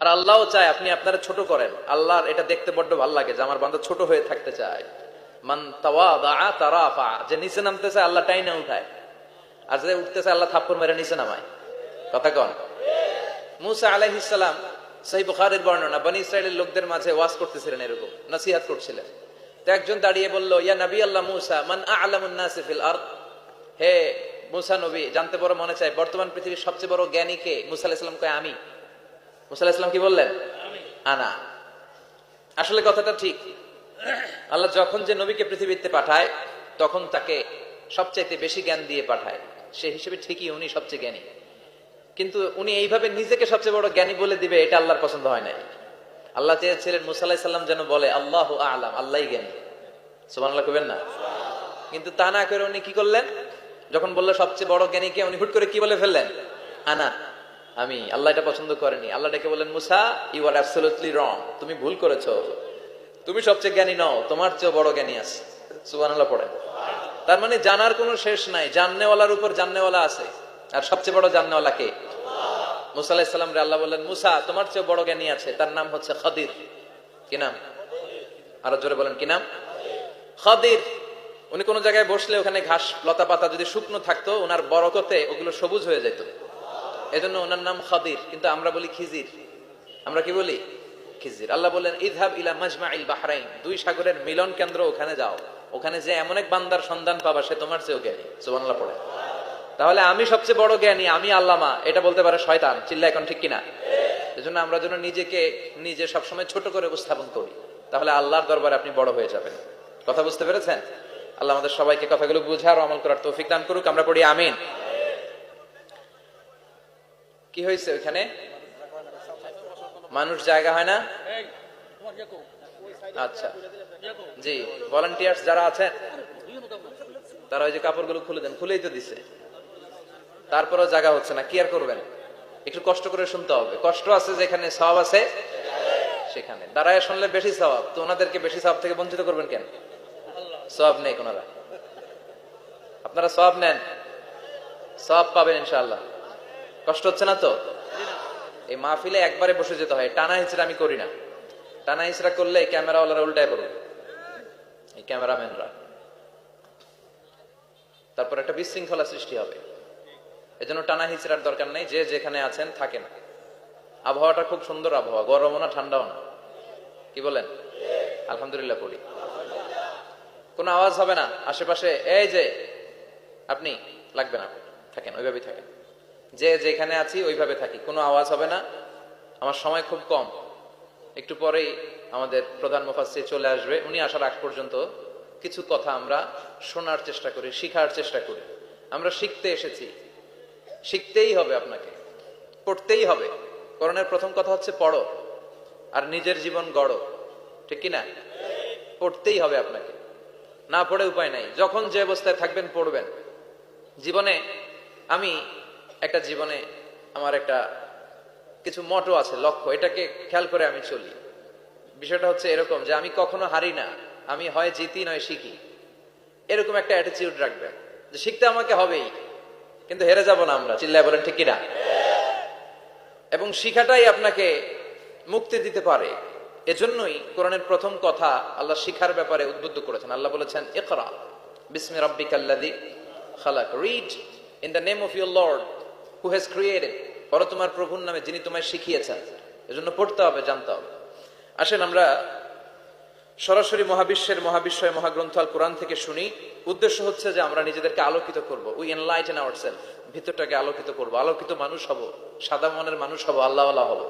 আর আল্লাহও চায় আপনি আপনারা ছোট করেন। আল্লাহর এটা দেখতে বড্ড ভালো লাগে যে আমার বান্দা ছোট হয়ে থাকতে চায়। মান তাওয়াদা তারাফা, যে নিচে নামতেছে আল্লাহ টাইনা উঠায়, আর যে উঠতেছে আল্লাহ থাপ্পড় মেরে নিচে নামায়। কথা কন। মুসা আলাইহিস সালাম, সহিহ বুখারীর বর্ণনা, বনি ইসরাইলের লোকদের মাঝে ওয়াজ করতেছিলেন, এরকম নসিহত করছিলেন। তো একজন দাঁড়িয়ে বলল, ইয়া নবী আল্লাহ মুসা, মান আ'লামুন নাসি ফিল আরদ। হে মুসা নবী, জানতে বড় মনে চায় বর্তমান পৃথিবীর সবচেয়ে বড় জ্ঞানী কে? মুসা আলাইহিস সালাম কয় আমি। মুসা আলাইহিস সালাম কি বললেন? আনা। আসলে কথাটা ঠিক। আল্লাহ যখন যে নবীকে পৃথিবীতে পাঠায় তখন তাকে সবচাইতে বেশি জ্ঞান দিয়ে পাঠায়, সে হিসেবে ঠিকই উনি সবচেয়ে জ্ঞানী। কিন্তু উনি এইভাবে নিজেকে সবচেয়ে বড় জ্ঞানী বলে দিবে, এটা আল্লাহর পছন্দ হয় নাই। আল্লাহ চেয়েছিলেন মুসা আলাইহিস সালাম যেন বলে আল্লাহু আ'লাম, আল্লাহই জ্ঞানী। সুবহানাল্লাহ কইবেন না? কিন্তু তা না করে উনি কি করলেন? যখন বললো সবচেয়ে বড় জ্ঞানী কে, উনি হুট করে কি বলে ফেললেন? আনা, আমি। আল্লাহ এটা পছন্দ করেনি। আল্লাহ ডেকে বললেন, মুসা ইউ আর অ্যাবসলিউটলি রং, তুমি ভুল করেছো, তুমি সবচেয়ে জ্ঞানী নও, তোমার চেয়ে বড় জ্ঞানী আছে। সুবহানাল্লাহ পড়েন। তার মানে জানার কোনো শেষ নাই, জাননেওয়ালার উপর জাননেওয়ালা আছে। আর সবচেয়ে বড় জাননেওয়ালা কে? মুসা আলাইহিস সালাম রে আল্লাহ বললেন, মুসা তোমার চেয়ে বড় জ্ঞানী আছে, তার নাম হচ্ছে খাদির। কি নাম? আরো জোরে বলেন, কি নাম? খাদির। উনি কোন জায়গায় বসলে ওখানে ঘাস লতা পাতা যদি শুকনো থাকতো, ওনার বরকতে ওগুলো সবুজ হয়ে যেত, এজন্য ওনার নাম খাদির। কিন্তু আমরা বলি খিজির। আমরা কি বলি? খিজির। আল্লাহ বললেন, ইযহাব ইলা মাজমাইল বাহরাইন, দুই সাগরের মিলন কেন্দ্র, ওখানে যাও, ওখানে যে এমন এক বান্দার সন্ধান পাবা সে তোমার চেয়েও জ্ঞানী। সুবহানাল্লাহ পড়ে। তাহলে আমি সবচেয়ে বড় জ্ঞানী, আমি আল্লামা, এটা বলতে পারে শয়তান। চিল্লা এখন ঠিক কিনা? এজন্য আমরা যেন নিজেকে নিজে সবসময় ছোট করে উপস্থাপন করি, তাহলে আল্লাহর দরবারে আপনি বড় হয়ে যাবেন। কথা বুঝতে পেরেছেন? আল্লাহ আমাদের সবাইকে কথাগুলো বুঝার ও আমল করার তৌফিক দান করুক। আমরা পড়ি আমিন। কি হয়েছে ওখানে? মানুষ জায়গা হয় না? আচ্ছা জি, ভলান্টিয়ার্স যারা আছেন তারা ওই যে কাপড়গুলো খুলে দেন, খুলেই তো দিছে, তারপরেও জায়গা হচ্ছে না। কি আর করবেন? একটু কষ্ট করে শুনতে হবে। কষ্ট আছে যেখানে, সওয়াব আছে সেখানে। দাঁড়ায় শুনলে বেশি সওয়াব, তো ওনাদেরকে বেশি সওয়াব থেকে বঞ্চিত করবেন কেন? সওয়াব নেই কোনারা, আপনারা সওয়াব নেন, সওয়াব পাবেন ইনশাআল্লাহ। কষ্ট হচ্ছে না তো? এই মাহফিলে একবারে বসে যেতে হয়, টানা হিচড়া আমি করি না। টানা হিচড়া করলে ক্যামেরাওয়ালারা উল্টায় পড়বে, এই ক্যামেরাম্যানরা, তারপর একটা বিশৃঙ্খলা সৃষ্টি হবে। এজন্য টানা হিচড়ার দরকার নেই, যে যেখানে আছেন থাকেন। আবহাওয়াটা খুব সুন্দর আবহাওয়া, গরমও না ঠান্ডাও না। কি বলেন? আলহামদুলিল্লাহ পড়ি। কোনো আওয়াজ হবে না আশেপাশে, এই যে আপনি লাগবে না, থাকেন ওইভাবেই থাকেন। যে যেখানে আছি ওইভাবে থাকি, কোনো আওয়াজ হবে না। আমার সময় খুব কম, একটু পরেই আমাদের প্রধান মুফাসসির চলে আসবে। উনি আসার আগ পর্যন্ত কিছু কথা আমরা শোনার চেষ্টা করি, শিখার চেষ্টা করি। আমরা শিখতে এসেছি, শিখতেই হবে, আপনাকে পড়তেই হবে। কোরআনের প্রথম কথা হচ্ছে পড়ো আর নিজের জীবন গড়ো। ঠিক কিনা? পড়তেই হবে আপনাকে, না পড়ে উপায় নাই। যখন যে অবস্থায় থাকবেন পড়বেন। জীবনে আমি একটা জীবনে আমার একটা কিছু মটো আছে, লক্ষ্য, এটাকে খেয়াল করে আমি চলি। বিষয়টা হচ্ছে এরকম যে আমি কখনো হারি না, আমি হয় জিতি নয় শিখি, এরকম একটা অ্যাটিটিউড রাখবেন যে শিখতে আমাকে হবেই, কিন্তু হেরে যাব না আমরা। চিল্লায় বলেন ঠিক কিনা? এবং শিখাটাই আপনাকে মুক্তি দিতে পারে। এজন্যই কোরআনের প্রথম কথা আল্লাহ শিখার ব্যাপারে উদ্বুদ্ধ করেছেন। আল্লাহ বলেছেন, ইকরা বিসমি রাব্বিকাল্লাযী খালাক, read in the name of your lord who has created, পড়ো তোমার প্রভুর নামে যিনি তোমায় শিখিয়েছেন। এজন্য পড়তে হবে, জানতে হবে। আসেন আমরা সরাসরি মহাবিশ্বের মহাবিশ্বয় মহাগ্রন্থ আল কোরআন থেকে শুনি। উদ্দেশ্য হচ্ছে যে আমরা নিজেদেরকে আলোকিত করব, উই এনলাইটেন আওয়ারসেলফ, ভিতরটাকে আলোকিত করব, আলোকিত মানুষ হব, সাদা মনের মানুষ হব, আল্লাহওয়ালা হব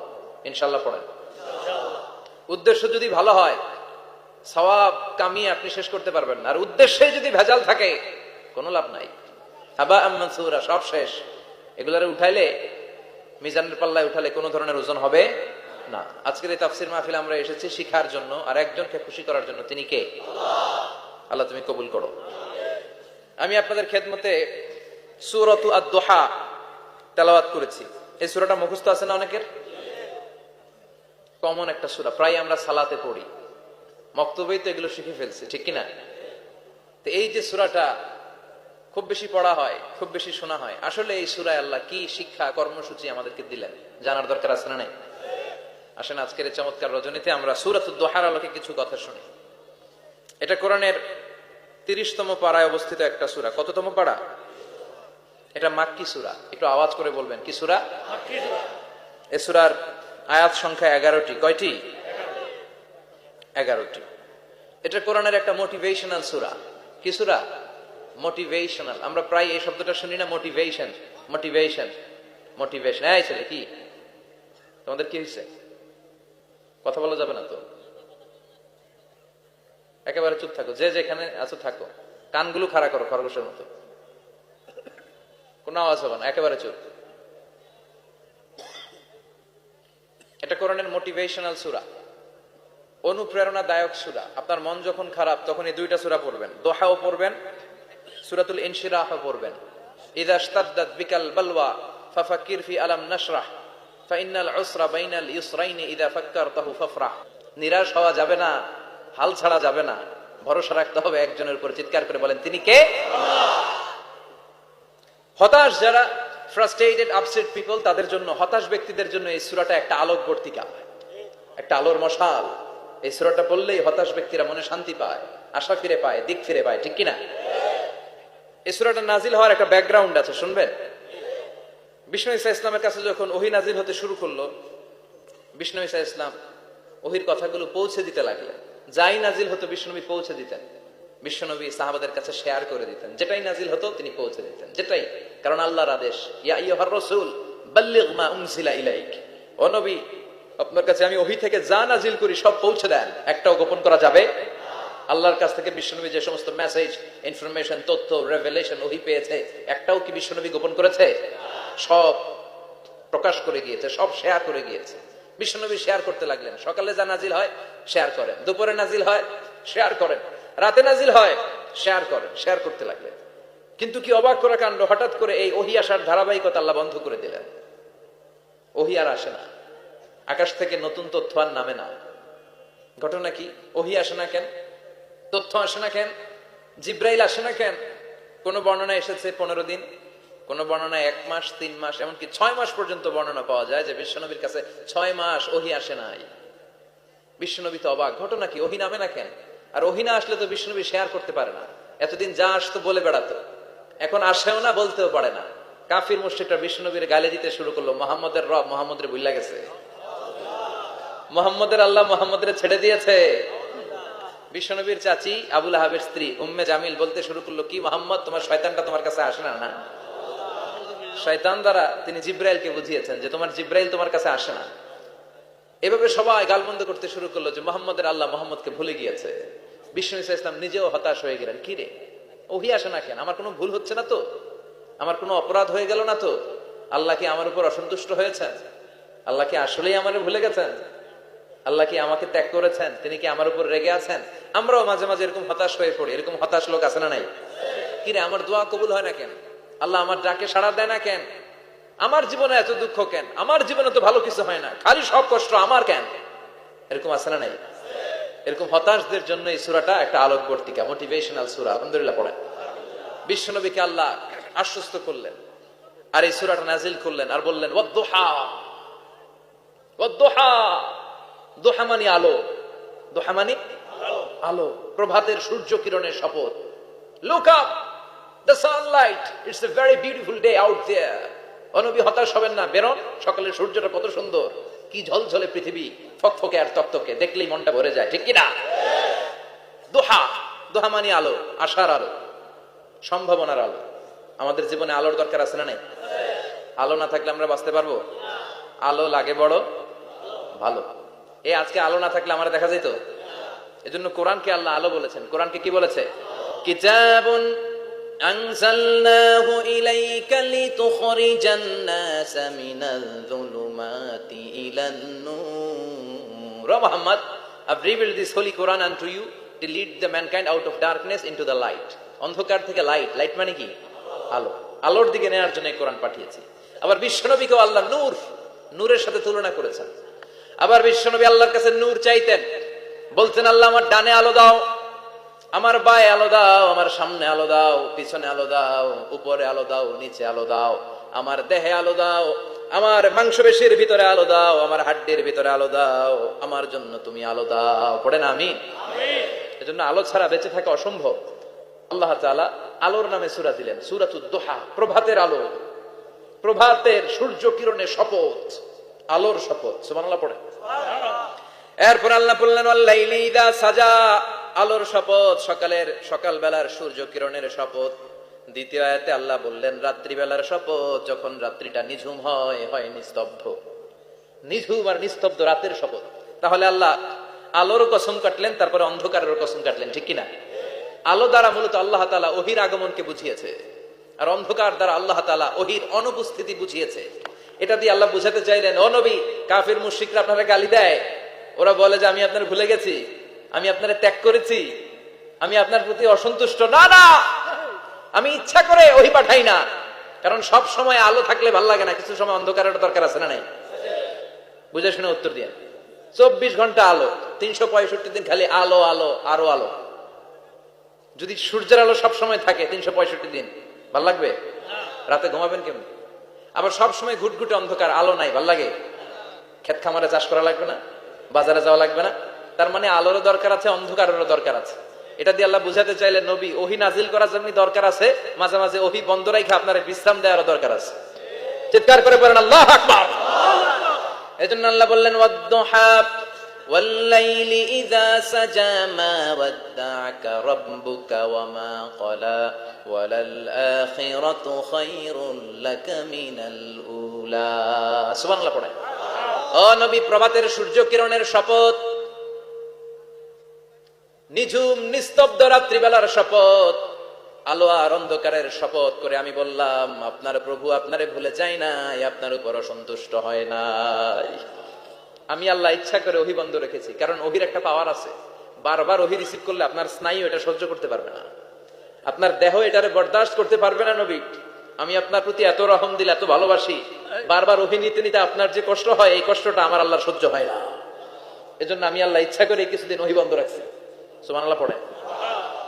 ইনশাআল্লাহ। পড়েন। উদ্দেশ্য যদি ভালো হয়, সওয়াব কামিয়ে আপনি শেষ করতে পারবেন না। আর উদ্দেশ্যে যদি ভেজাল থাকে, কোনো লাভ নাই। হাবা মানসুরা, সব শেষ। এগুলারে উঠাইলে, মিজানের পাল্লায় উঠালে কোনো ধরনের ওজন হবে না। আজকের এই তাফসীর মাহফিলে আমরা এসেছি শিখার জন্য আর একজনকে খুশি করার জন্য। তিনি কে? আল্লাহ তুমি কবুল করো। আমি আপনাদের খেদমতে সূরাতু আদ-দুহা তেলাওয়াত করেছি। এই সূরাটা মুখস্থ আছে না অনেকের? কমন একটা সূরা, প্রায় আমরা সালাতে পড়ি, মক্তবেই তো এগুলো শিখে ফেলছি, ঠিক কিনা? তো এই যে সূরাটা খুব বেশি পড়া হয়, খুব বেশি শোনা হয়, আসলে এই সূরায় আল্লাহ কি শিক্ষা কর্মসূচি আমাদেরকে দিলেন জানার দরকার আছে না নাই? আসেন আজকের এই চমৎকার রজনীতে আমরা সূরাতুদ দুহার আলোকে কিছু কথা শুনি। এটা কোরআনের 30তম পারায় অবস্থিত একটা সূরা। কততম পারা? এটা মাক্কি সূরা। একটু আওয়াজ করে বলবেন, কি সূরা? মাক্কি সূরা। এই সূরার আয়াত সংখ্যা 11টি। কয়টি? 11টি। এটা কোরআনের একটা মোটিভেশনাল সূরা। কি সূরা? মোটিভেশনাল। আমরা প্রায় এই শব্দটা শুনি না, মোটিভেশন মোটিভেশন মোটিভেশন। এই ছেলে, কি তোমাদের কি হয়েছে? কথা বলা যাবে না তো, একেবারে চুপ থাকো, যে যেখানে আছো থাকো, কানগুলো খাড়া করো খরগোশের মতো, কোনো আওয়াজ হবে না, একেবারে চুপ। এটা কোরআনের মোটিভেশনাল সূরা, অনুপ্রেরণাদায়ক সূরা। আপনার মন যখন খারাপ তখন এই দুইটা সূরা পড়বেন, দোহাও পড়বেন, সূরাতুল ইনশিরাহও পড়বেন। ইযা ইশতাদ্দাত বিকাল বালওয়া ফাফাক্কির ফি আলাম নাশরাহ ফাইন্নাল উসরা বাইনাল ইউসরাইনি ইযা ফাক্কারতাহু ফাফরাহ। নিরাশ হওয়া যাবে না, হাল ছাড়া যাবে না, ভরসা রাখতে হবে একজনের উপর। চিৎকার করে বলেন, তিনি কে? আল্লাহ। হতাশ যারা, ফ্রাস্ট্রেটেড আপসেট পিপল, তাদের জন্য, হতাশ ব্যক্তিদের জন্য এই সূরাটা একটা আলোক বর্তিকা, একটা আলোর মশাল। এই সূরাটা পড়লেই হতাশ ব্যক্তিরা মনে শান্তি পায়, আশা ফিরে পায়, দিক ফিরে পায়, ঠিক কিনা? এই সূরাটা নাজিল হওয়ার একটা ব্যাকগ্রাউন্ড আছে, শুনবেন। বিষ্ণু ঈসা ইসলামের কাছে যখন ওহী নাজিল হতে শুরু করলো, বিষ্ণু ঈসা ইসলাম ওহীর কথাগুলো পৌঁছে দিতে লাগলেন। যাই নাজিল হতো বিষ্ণুনবী পৌঁছে দিতেন, বিশ্বনবী সাহাবাদের কাছে শেয়ার করে দিতেন। যেটাই নাজিল হতো তিনি পৌঁছে দিতেন, যেটাই, কারণ আল্লাহর আদেশ, ইয়া আইয়ুহার রাসূল বাল্লিগ মা উনজিলা ইলাইক। ও নবী, আপনার কাছে আমি ওহী থেকে যা নাজিল করি সব পৌঁছে দেন, একটাও গোপন করা যাবে। আল্লাহর কাছ থেকে বিশ্বনবী যে সমস্ত মেসেজ, ইনফরমেশন, তথ্য, রেভেলেশন ওহী পেয়েছে, একটাও কি বিশ্বনবী গোপন করেছে? সব প্রকাশ করে গিয়েছে, সব শেয়ার করে গিয়েছে। বিশ্বনবী শেয়ার করতে লাগলেন। সকালে যা নাজিল হয় শেয়ার করেন, দুপুরে নাজিল হয় শেয়ার করেন, রাতে নাজিল হয় শেয়ার করেন, শেয়ার করতে লাগলেন। কিন্তু কি অবাক করা কাণ্ড, হঠাৎ করে এই ওহী আসার ধারাবাহিকতা আল্লাহ বন্ধ করে দিলেন। ওহী আর আসে না, আকাশ থেকে নতুন তথ্য আর নামে না। ঘটনা কি? ওহী আসে না কেন? তথ্য আসে না কেন? জিব্রাইল আসে না কেন? কোন বর্ণনা এসেছে 15 দিন, কোন বর্ণনায় 1 মাস, 3 মাস, এমনকি 6 মাস পর্যন্ত বর্ণনা পাওয়া যায় যে বিশ্বনবীর কাছে 6 মাস ওহী আসে নাই। বিশ্বনবী তো অবাক, ঘটনা কি? ওহী নামে না কেন? আর ওহী না আসলে তো বিশ্বনবী শেয়ার করতে পারে না। এতদিন যা আসতো বলে বেড়াতো, এখন আসেও না, বলতেও পারে না। কাফির মুশরিকরা বিশ্বনবীর গালি দিতে শুরু করলো, মুহাম্মদের রব মুহাম্মদরে ভুইলা গেছে, মুহাম্মদের আল্লাহ মুহাম্মদরে ছেড়ে দিয়েছে। বিশ্বনবীর চাচি আবু লাহাবের স্ত্রী উম্মে জামিল বলতে শুরু করলো, কি মুহাম্মদ, তোমার শয়তানটা তোমার কাছে আসে না? না, শয়তান দ্বারা তিনি জিব্রাইলকে বুঝিয়েছেন যে তোমার জিব্রাইল তোমার কাছে আসে না। এভাবে সবাই গালমন্দ করতে শুরু করলো যে মুহাম্মদের আল্লাহ মুহাম্মদকে ভুলে গিয়েছে। বিষ্ণু ঈসা ইসলাম নিজেও হতাশ হয়ে গেলেন, কি রে ওহী আসে না কেন? আমার কোনো ভুল হচ্ছে না তো? আমার কোনো অপরাধ হয়ে গেল না তো? আল্লাহ কি আমার উপর অসন্তুষ্ট হয়েছেন? আল্লাহ কি আসলেই আমারে ভুলে গেছেন? আল্লাহ কি আমাকে ত্যাগ করেছেন? তিনি কি আমার উপর রেগে আছেন? আমরাও মাঝে মাঝে এরকম হতাশ হয়ে পড়ি। এরকম হতাশ লোক আছে না নাই? কি রে, আমার দোয়া কবুল হয় না কেন? আল্লাহ আমার ডাকে সাড়া দেয় না কেন? আমার জীবনে এত দুঃখ কেন? আমার জীবনে তো ভালো কিছু হয় না, খালি সব কষ্ট আমার কেন? এরকম আছে না নাই? এরকম হতাশদের জন্য এই সূরাটা একটা আলোকবর্তিকা, মোটিভেশনাল সূরা। আলহামদুলিল্লাহ পড়েন। বিশ্বনবীকে আল্লাহ আশ্বস্ত করলেন আর এই সূরাটা নাজিল করলেন আর বললেন, ওয়াদ-দুহা, ওয়াদ-দুহা। দুহা মানে আলো, দুহা মানে আলো, প্রভাতের সূর্য কিরণের শপথ। Look up, the sunlight, it's a very beautiful day out there. অনবী হতাশ হবেন না, বেরোন, সকালের সূর্যটা কত সুন্দর, কি ঝলঝলে পৃথিবী, ফকফকে আর তকতকে, দেখলেই মনটা ভরে যায়, ঠিক কিনা? দুহা, দুহা মানে আলো, আশার আলো, সম্ভাবনার আলো। আমাদের জীবনে আলোর দরকার আছে না নাই? আলো না থাকলে আমরা বাঁচতে পারবো? আলো লাগে বড় ভালো। এই আজকে আলো না থাকলে আমার দেখা যেত? এজন্য কোরআনকে আল্লাহ আলো বলেছেন। কোরআনকে কি বলেছে? কিতাবুন আনজালনাহু ইলাইকা লিতুখরিজান নাস মিনাল যুলুমাতি ইলান নূর। ও Muhammad, I've revealed this holy Quran unto you to lead the mankind out of darkness into the light. অন্ধকার থেকে লাইট, লাইট মানে কি? আলো, আলোর দিকে নেওয়ার জন্য এই কোরআন পাঠিয়েছি। আবার বিশ্বনবীকেও আল্লাহ নূর, নূরের সাথে তুলনা করেছেন। আবার বিশ্বনবী আল্লাহর কাছে নূর চাইতেন, বলতেন, আল্লাহ আমার ডানে আলো দাও, আমার বায়ে আলো দাও, আমার সামনে আলো দাও, পিছনে আলো দাও, উপরে আলো দাও, নিচে আলো দাও, আমার দেহে আলো দাও, আমার মাংসপেশির ভিতরে আলো দাও, আমার হাড্ডির ভিতরে আলো দাও, আমার জন্য তুমি আলো দাও। পড়ে না আমিন। এজন্য আলো ছাড়া বেঁচে থাকা অসম্ভব। আল্লাহ তাআলা আলোর নামে সূরা দিলেন, সূরাতুদ দুহা, প্রভাতের আলো, প্রভাতের সূর্য কিরণের শপথ, আলোর শপথ। সুবহানাল্লাহ পড়ে। এরপর আল্লাহ বললেন ওয়াল্লাইলি ইযা সাজা, আলোর শপথ, সকাল বেলার সূর্য কিরণের শপথ। দ্বিতীয় আয়াতে আল্লাহ বললেন রাত্রি বেলার শপথ, যখন রাত্রিটা নিঝুম হয় নিস্তব্ধ, নিঝুম আর নিস্তব্ধ রাতের শপথ। তাহলে আল্লাহ আলোর কসম কাটলেন, তারপরে অন্ধকারের কসম কাটলেন, ঠিক কিনা? আলো দ্বারা মূলত আল্লাহ তাআলা ওহীর আগমনকে বুঝিয়েছে, আর অন্ধকার দ্বারা আল্লাহ তাআলা ওহীর অনুপস্থিতি বুঝিয়েছে। এটা দিয়ে আল্লাহ বুঝাতে চাইলেন, ও নবী, কাফির মুশরিকরা আপনারা গালি দেয়, ওরা বলে যে আমি আপনার ভুলে গেছি, আমি আপনারা ত্যাগ করেছি, আমি আপনার প্রতি অসন্তুষ্ট। না না, আমি ইচ্ছা করে ওহী পাঠাই না, কারণ সব সময় আলো থাকলে ভালো লাগে না, কিছু সময় অন্ধকারের দরকার আছে না নাই? বুঝে শুনে উত্তর দিয়ে। 24 ঘন্টা আলো, 365 দিন খালি আলো আলো আরো আলো। যদি সূর্যের আলো সব সময় থাকে 365 দিন, ভাল লাগবে? রাতে ঘুমাবেন কেমন? আবার সব সময় ঘুটঘুটে অন্ধকার, আলো নাই, ভাল লাগে? ক্ষেত খামারে চাষ করা লাগবে না, বাজারে যাওয়া লাগবে না। তার মানে আলোরও দরকার আছে, অন্ধকারেরও দরকার আছে। এটা দিয়ে আল্লাহ বুঝাতে চাইলেন, নবী, ওহী নাজিল করার জন্য দরকার আছে, মাঝে মাঝে ওহী বন্ধ রাখা আপনার বিশ্রাম দেওয়ারও দরকার আছে। চিৎকার করে বলেন আল্লাহু আকবার। এজন্য আল্লাহ বললেন ওয়াদ-দুহা ওয়াল-লাইলি ইযা সাজা মা ওয়াদ্দা'আকা রাব্বুকা ওয়া মা ক্বালা ওয়ালাল আখিরাতু খায়রুল লাকা মিনাল উলা। সুবহানাল্লাহ পড়ে। ও নবী, প্রভাতের সূর্য কিরণের শপথ, নিঝুম নিস্তব্ধ রাত্রিবেলার শপথ, আলো আর অন্ধকারের শপথ করে আমি বললাম, আপনার প্রভু আপনারে ভুলে যায় নাই, আপনার উপর অসন্তুষ্ট হয় নাই। আমি আল্লাহ ইচ্ছা করে ওহী বন্ধ রেখেছি, কারণ ওহীর একটা পাওয়ার আছে, বারবার ওহী রিসিভ করলে আপনার স্নায়ু এটা সহ্য করতে পারবে না, আপনার দেহ এটারে বরদাস্ত করতে পারবে না। নবী, আমি আপনার প্রতি এত রহম দিল, এত ভালোবাসি, বারবার ওহী নিতে নিতে আপনার যে কষ্ট হয়, এই কষ্টটা আমার আল্লাহর সহ্য হয় না। এজন্য আমি আল্লাহ ইচ্ছা করে কিছুদিন ওহী বন্ধ রাখছি। সুবহানাল্লাহ পড়ে।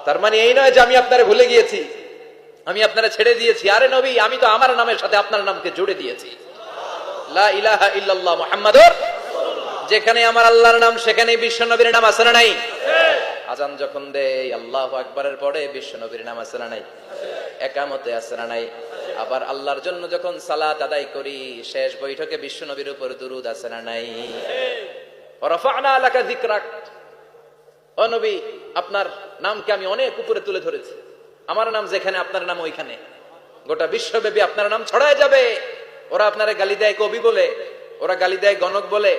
তার মানে এই নয় যে আমি আপনারে ভুলে গিয়েছি, আমি আপনারে ছেড়ে দিয়েছি। আরে নবী, আমি তো আমার নামের সাথে আপনার নামকে জুড়ে দিয়েছি, লা ইলাহা ইল্লাল্লাহ মুহাম্মাদুর রাসূলুল্লাহ। যেখানে আমার আল্লাহর নাম, সেখানে বিশ্ব নবীর নাম আছে না নাই? আজান যখন দেই আল্লাহু আকবারের পরে বিশ্ব নবীর নাম আছে না নাই? একামতে আছে না নাই? আবার আল্লাহর জন্য যখন সালাত আদায় করি, শেষ বৈঠকে বিশ্ব নবীর উপর দুরূদ আছে না নাই? রাফা'না লাকা যিকরাক। ও নবী, আপনার নামকে আমি অনেক উপরে তুলে ধরেছি, আমার নাম যেখানে আপনার নাম ওইখানে, গোটা বিশ্বব্যাপী আপনার নাম ছড়ায় যাবে। ওরা আপনারে গালি দেয় কবি বলে, ওরা গালি দেয় গণক বলে,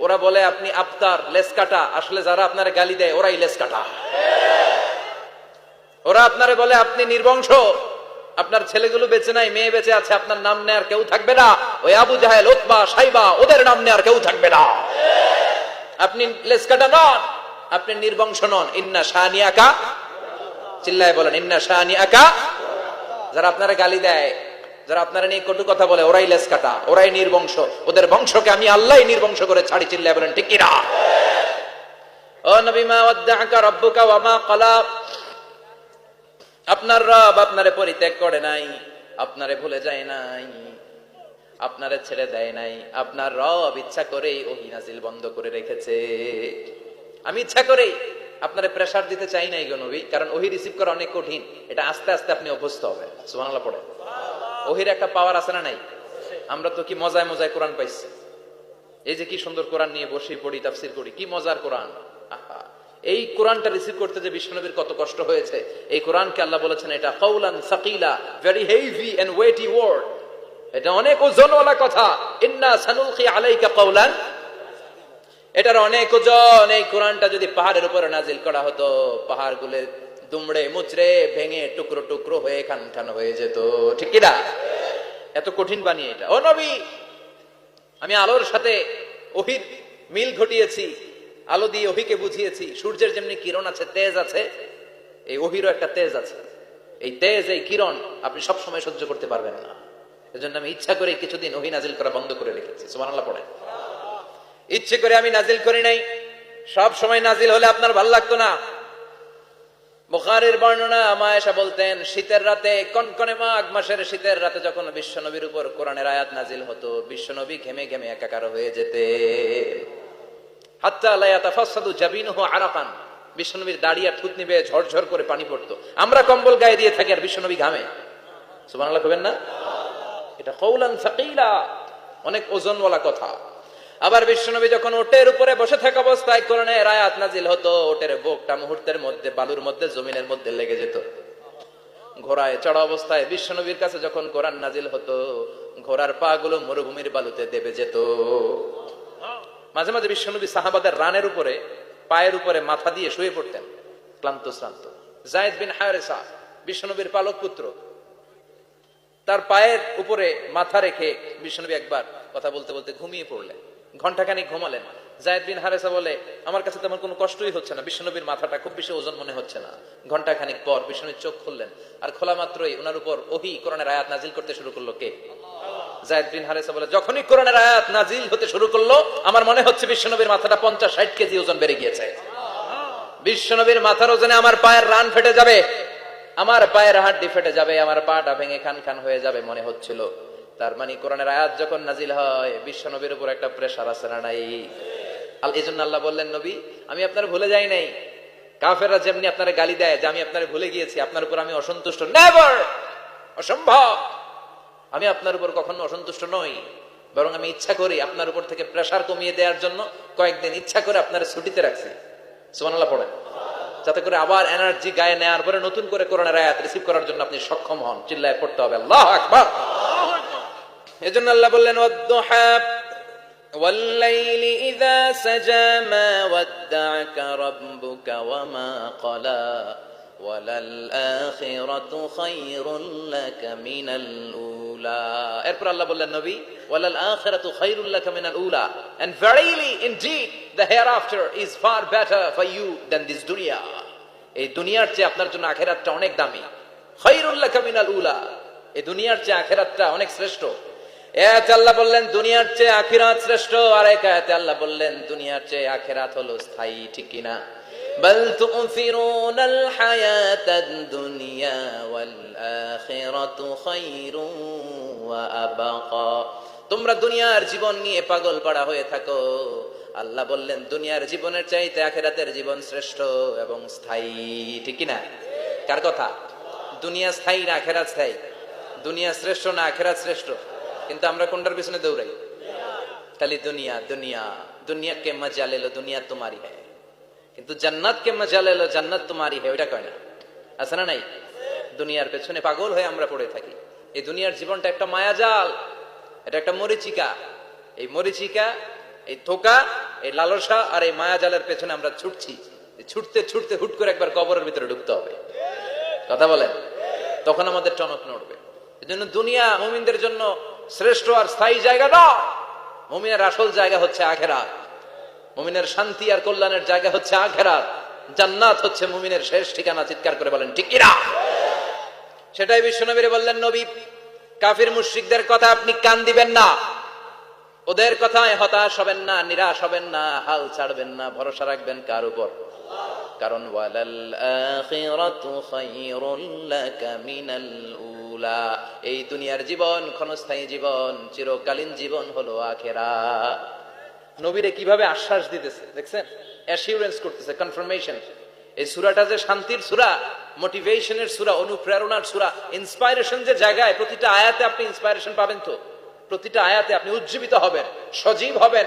ওরা বলে আপনি আফতার, লেস কাটা। আসলে যারা আপনারে গালি দেয় ওরাই লেস কাটা। ওরা আপনারে বলে আপনি নির্বংশ, আপনার ছেলেগুলো বেঁচে নাই, মেয়ে বেঁচে আছে, আপনার নাম নেয়ার কেউ থাকবে না। ওই আবু জাহেল, উতবা, সাইবা, ওদের নাম নেয়ার কেউ থাকবে না। আপনি লেস কাটা নন, আপনি নির্বংশ নন। ইন্না শানিয়াকা, চিল্লায় বলেন ইন্না শানিয়াকা। যারা আপনারা গালি দেয়, যারা আপনারা নিয়ে কটু কথা বলে, ওরাই লেস কাটা, ওরাই নির্বংশ। ওদের বংশকে আমি আল্লাহই নির্বংশ করে ছাড়ি। চিল্লায় বলেন ঠিক কিনা? ও নবী, মা ওয়াদ্দা'আকা রাব্বুকা ওয়া মা ক্বালা। আপনার রব আপনারে পরিত্যাগ করে নাই, আপনারে ভুলে যায় নাই, আপনারে ছেড়ে দেয় নাই। আপনার রব ইচ্ছা করেই ওহী নাজিল বন্ধ করে রেখেছে। আমি ইচ্ছা করেই আপনারে প্রেসার দিতে চাই নাই গো নবী, কারণ ওহী রিসিভ করা অনেক কঠিন। এটা আস্তে আস্তে আপনি অভ্যস্ত হবেন। সুবহানাল্লাহ পড়ে। ওহীর একটা পাওয়ার আছে না নাই? আমরা তো কি মজায় মজায় কোরআন পাইছি। এই যে কি সুন্দর কোরআন নিয়ে বসে পড়ি, তাফসীর করি, কি মজার কোরআন। আহা, এই কোরআনটা রিসিভ করতে যে বিশ্বনবীর কত কষ্ট হয়েছে। এই কোরআনকে আল্লাহ বলেছেন এটা কাওলান সাকিলা, very heavy and weighty word, এটা অনেক ওজনওয়ালা কথা। ইন্না সানুলকি আলাইকা কাওলান, এটার অনেক ওজন। এই কোরআনটা যদি পাহাড়ের উপরে নাজিল করা হতো, পাহাড়গুলো দুমড়ে মুচড়ে ভেঙে টুকরো টুকরো হয়ে খান খান হয়ে যেত, ঠিক কি না? এত কঠিন বানিয়ে এটা। ও নবী, আমি আলোর সাথে ওহীর মিল ঘটিয়েছি, আলো দিয়ে ওহীকে বুঝিয়েছি। সূর্যের যেমনি কিরণ আছে, তেজ আছে, এই ওহীরও একটা তেজ আছে। এই তেজ, এই কিরণ আপনি সব সময় সহ্য করতে পারবেন না। এজন্য আমি ইচ্ছা করে কিছুদিন ওহী নাজিল করা বন্ধ করে রেখেছি। সুবহানাল্লাহ পড়ে। ইচ্ছে করে আমি নাজিল করি নাই। সব সময় নাজিল হলে আপনার ভালো লাগতো না। বুখারীর বর্ণনা, মা আয়েশা বলতেন শীতের রাতে, কনকনে মাঘ মাসের শীতের রাতে যখন বিশ্বনবীর উপর কোরআনের আয়াত নাজিল হতো, বিশ্বনবী ঘেমে ঘেমে একাকার হয়ে যেতেন। হাত্তা লা ইয়াতাফাসসাদু জাবিনুহু আরাকান, বিশ্বনবীর দাড়ি আর থুতনি বেয়ে ঝরঝর করে পানি পড়তো। আমরা কম্বল গায়ে দিয়ে থাকি আর বিশ্বনবী ঘামে। সুবহানাল্লাহ কইবেন না? এটা কওলান সাকিলা, অনেক ওজনওয়ালা কথা। আবার বিশ্বনবী যখন ওটের উপরে বসে থাকা অবস্থায় কোরআনের আয়াত নাজিল হতো, ওটের বুকটা মুহূর্তের মধ্যে বালুর মধ্যে, জমিনের মধ্যে লেগে যেত। ঘোড়ায় চড়া অবস্থায় বিশ্বনবীর কাছে যখন কোরআন নাজিল হতো, ঘোড়ার পা গুলো মরুভূমির বালুতে দেবে যেত। মাঝে মাঝে বিশ্বনবী সাহাবাদের রানের উপরে, পায়ের উপরে মাথা দিয়ে শুয়ে পড়তেন, ক্লান্ত শ্রান্ত। যায়েদ বিন হারেসা, বিশ্বনবীর পালক পুত্র, তার পায়ের উপরে মাথা রেখে বিশ্বনবী একবার কথা বলতে বলতে ঘুমিয়ে পড়লেন। ঘন্টাখানিক ঘুমালেন। যায়েদ বিন হারেসা বলে, আমার কাছে তেমন কোনো কষ্টই হচ্ছে না, বিশ্বনবীর মাথাটা খুব বেশি ওজন মনে হচ্ছে না। ঘন্টাখানিক পর বিশ্বনবীর চোখ খুললেন, আর খোলা মাত্রই ওনার উপর ওহী কোরআনের আয়াত নাজিল করতে শুরু করলো। কে? যায়েদ বিন হারেসা বলে, যখনই কোরআনের আয়াত নাজিল হতে শুরু করলো, আমার মনে হচ্ছে বিশ্বনবীর মাথাটা 50-60 কেজি ওজন বেড়ে গিয়েছে। বিশ্বনবীর মাথার ওজনে আমার পায়ের রান ফেটে যাবে, আমার পায়ের হাড্ডি ফেটে যাবে, আমার পাটা ভেঙে খান খান হয়ে যাবে মনে হচ্ছিল। তার মানে কোরআনের আয়াত যখন নাজিল হয়, বিশ্বনবীর উপর একটা প্রেসার আছে না নাই? এই জন্য আল্লাহ বললেন, নবী আমি আপনার ভুলে যাই নাই। কাফেররা যেমনি আপনার গালি দেয় যে আমি আপনার ভুলে গিয়েছি, আপনার উপর আমি অসন্তুষ্ট, নেভার, অসম্ভব। আমি আপনার উপর কখনো অসন্তুষ্ট নই, বরং আমি ইচ্ছা করি আপনার উপর থেকে প্রেসার কমিয়ে দেওয়ার জন্য কয়েকদিন ইচ্ছা করে আপনার ছুটিতে রাখছি। সুবহানাল্লাহ পড়েন, যাতে করে আবার এনার্জি গায়ে নেওয়ার পরে নতুন করে কোরআনের আয়াত রিসিভ করার জন্য আপনি সক্ষম হন। চিল্লায় পড়তে হবে আল্লাহু আকবার। এজন্য আল্লাহ বললেন, ওয়াদ-দুহা ওয়াল-লাইলি ইযা সাজা মা ওয়াদ্দা'আকা রাব্বুকা ওয়া মা ক্বালা ওয়ালাল আখিরাতু খায়রুল লাকা মিনাল উলা। এরপর আল্লাহ বললেন, নবী ওয়ালাল আখিরাতু খায়রুল লাকা মিনাল উলা, and verily indeed the hereafter is far better for you than this dunya. এই দুনিয়ার চেয়ে আপনার জন্য আখিরাতটা অনেক দামি। খায়রুল লাকা মিনাল উলা, এই দুনিয়ার চেয়ে আখিরাতটা অনেক শ্রেষ্ঠ। এতে আল্লাহ বললেন দুনিয়ার চেয়ে আখিরাত শ্রেষ্ঠ, আর এক আয়াতে আল্লাহ বললেন দুনিয়ার চেয়ে আখিরাত হলো স্থায়ী। ঠিক কি না? বাল তু'থিরুনাল হায়াতাদ দুনিয়া ওয়াল আখিরাতু খায়রুন ওয়া আবকা। তোমরা দুনিয়ার জীবন নিয়ে পাগল পাড়া হয়ে থাকো, আল্লাহ বললেন দুনিয়ার জীবনের চাইতে আখিরাতের জীবন শ্রেষ্ঠ এবং স্থায়ী। ঠিক কি না? কার কথা? দুনিয়া স্থায়ী না আখিরাত স্থায়ী? দুনিয়া শ্রেষ্ঠ না আখিরাত শ্রেষ্ঠ? কিন্তু আমরা কোনটার পিছনে দৌড়াই? খালি দুনিয়া দুনিয়া। দুনিয়া কে মজা লে লো, দুনিয়া তোমারি হ্যায়। কিন্তু জান্নাত কে মজা লে লো, জান্নাত তোমারি হ্যায়, ওইটা কয় না? আছে না নাই? দুনিয়ার পেছনে পাগল হয়ে আমরা পড়ে থাকি। এই দুনিয়ার জীবনটা একটা মায়াজাল, এটা একটা মরিচিকা। এই মরিচিকা, এই ধোঁকা, এই লালসা আর এই মায়াজালের পেছনে আমরা ছুটছি। ছুটতে ছুটতে হুট করে একবার কবরের ভিতরে ঢুকতে হবে। কথা বলেন, তখন আমাদের টনক নড়বে। এজন্য দুনিয়া মুমিনদের জন্য শ্রেষ্ঠ আর স্থায়ী জায়গা নয়। মুমিনের আসল জায়গা হচ্ছে আখিরাত। মুমিনের শান্তি আর কল্যাণের জায়গা হচ্ছে আখিরাত। জান্নাত হচ্ছে মুমিনের শেষ ঠিকানা। চিৎকার করে বলেন ঠিক কিনা? সেটাই বিশ্বনবী বললেন, নবী কাফির মুশরিকদের কথা আপনি কান দিবেন না, ওদের কথায় হতাশ হবেন না, নিরাশ হবেন না, হাল ছাড়বেন না, ভরসা রাখবেন কার উপর? কারণ ওয়ালাল আখিরাতু খায়রুল লাকা মিনাল উলা, এই দুনিয়ার জীবন ক্ষণস্থায়ী জীবন, চিরকালীন জীবন হলো আখিরাত। নবীরে কিভাবে আশ্বাস দিতেছে দেখছেন? অ্যাসিউরেন্স করতেছে, কনফার্মেশন। এই সূরাটা যে শান্তির সূরা, মোটিভেশনের সূরা, অনুপ্রেরণার সূরা, ইন্সপাইরেশন যে জায়গায়, প্রতিটা আয়াতে আপনি ইন্সপাইরেশন পাবেন। তো প্রতিটা আয়াতে আপনি উজ্জীবিত হবেন, সজীব হবেন।